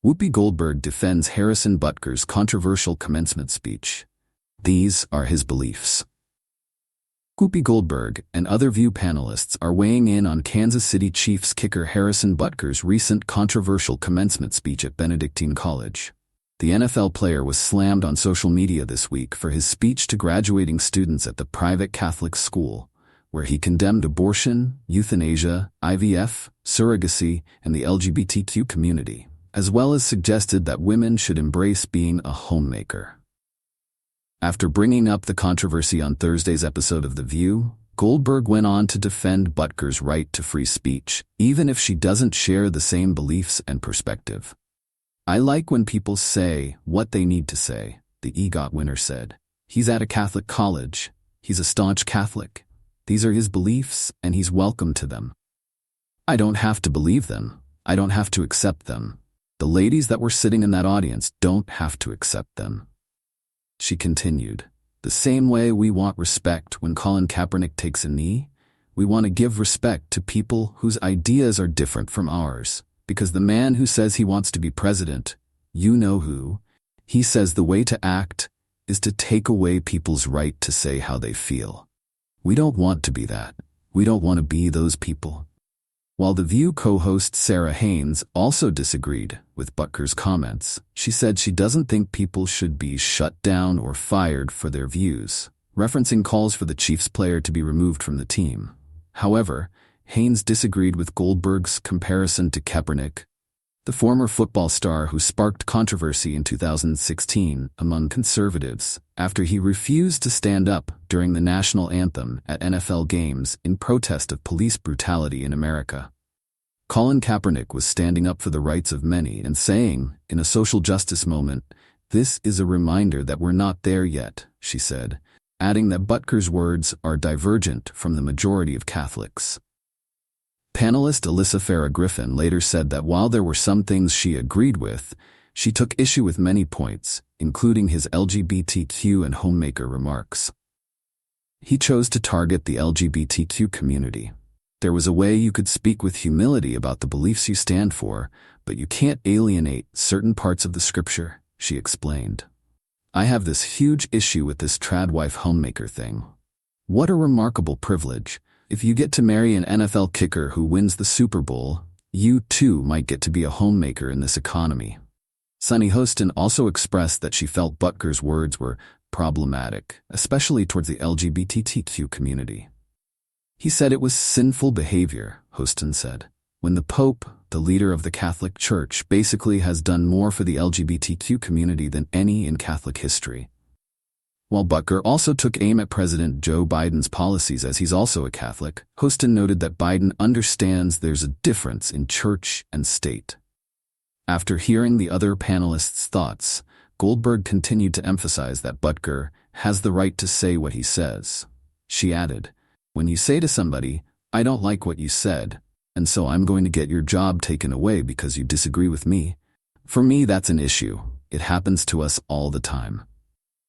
Whoopi Goldberg defends Harrison Butker's controversial commencement speech. These are his beliefs. Whoopi Goldberg and other View panelists are weighing in on Kansas City Chiefs kicker Harrison Butker's recent controversial commencement speech at Benedictine College. The NFL player was slammed on social media this week for his speech to graduating students at the private Catholic school, where he condemned abortion, euthanasia, IVF, surrogacy, and the LGBTQ community, as well as suggested that women should embrace being a homemaker. After bringing up the controversy on Thursday's episode of The View, Goldberg went on to defend Butker's right to free speech, even if she doesn't share the same beliefs and perspective. "I like when people say what they need to say," the EGOT winner said. "He's at a Catholic college. He's a staunch Catholic. These are his beliefs, and he's welcome to them. I don't have to believe them. I don't have to accept them. The ladies that were sitting in that audience don't have to accept them." She continued, "The same way we want respect when Colin Kaepernick takes a knee, we want to give respect to people whose ideas are different from ours, because the man who says he wants to be president, you know who, he says the way to act is to take away people's right to say how they feel. We don't want to be that. We don't want to be those people." While The View co-host Sarah Haynes also disagreed with Butker's comments, she said she doesn't think people should be shut down or fired for their views, referencing calls for the Chiefs player to be removed from the team. However, Haynes disagreed with Goldberg's comparison to Kaepernick, the former football star who sparked controversy in 2016 among conservatives after he refused to stand up during the national anthem at NFL games in protest of police brutality in America. Colin Kaepernick was standing up for the rights of many and saying, in a social justice moment, "This is a reminder that we're not there yet," she said, adding that Butker's words are divergent from the majority of Catholics. Panelist Alyssa Farah Griffin later said that while there were some things she agreed with, she took issue with many points, including his LGBTQ and homemaker remarks. "He chose to target the LGBTQ community. There was a way you could speak with humility about the beliefs you stand for, but you can't alienate certain parts of the scripture," she explained. "I have this huge issue with this trad wife homemaker thing. What a remarkable privilege. If you get to marry an NFL kicker who wins the Super Bowl, you too might get to be a homemaker in this economy." Sunny Hostin also expressed that she felt Butker's words were problematic, especially towards the LGBTQ community. "He said it was sinful behavior," Hostin said, "when the Pope, the leader of the Catholic Church, basically has done more for the LGBTQ community than any in Catholic history." While Butker also took aim at President Joe Biden's policies as he's also a Catholic, Hostin noted that Biden understands there's a difference in church and state. After hearing the other panelists' thoughts, Goldberg continued to emphasize that Butker has the right to say what he says. She added, "When you say to somebody, 'I don't like what you said, and so I'm going to get your job taken away because you disagree with me,' for me that's an issue. It happens to us all the time."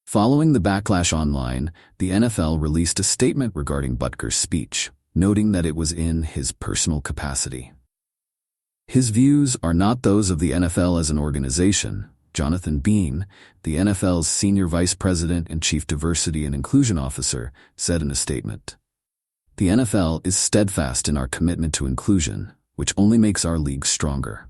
Following the backlash online, the NFL released a statement regarding Butker's speech, noting that it was in his personal capacity. "His views are not those of the NFL as an organization," Jonathan Bean, the NFL's senior vice president and chief diversity and inclusion officer, said in a statement. "The NFL is steadfast in our commitment to inclusion, which only makes our league stronger.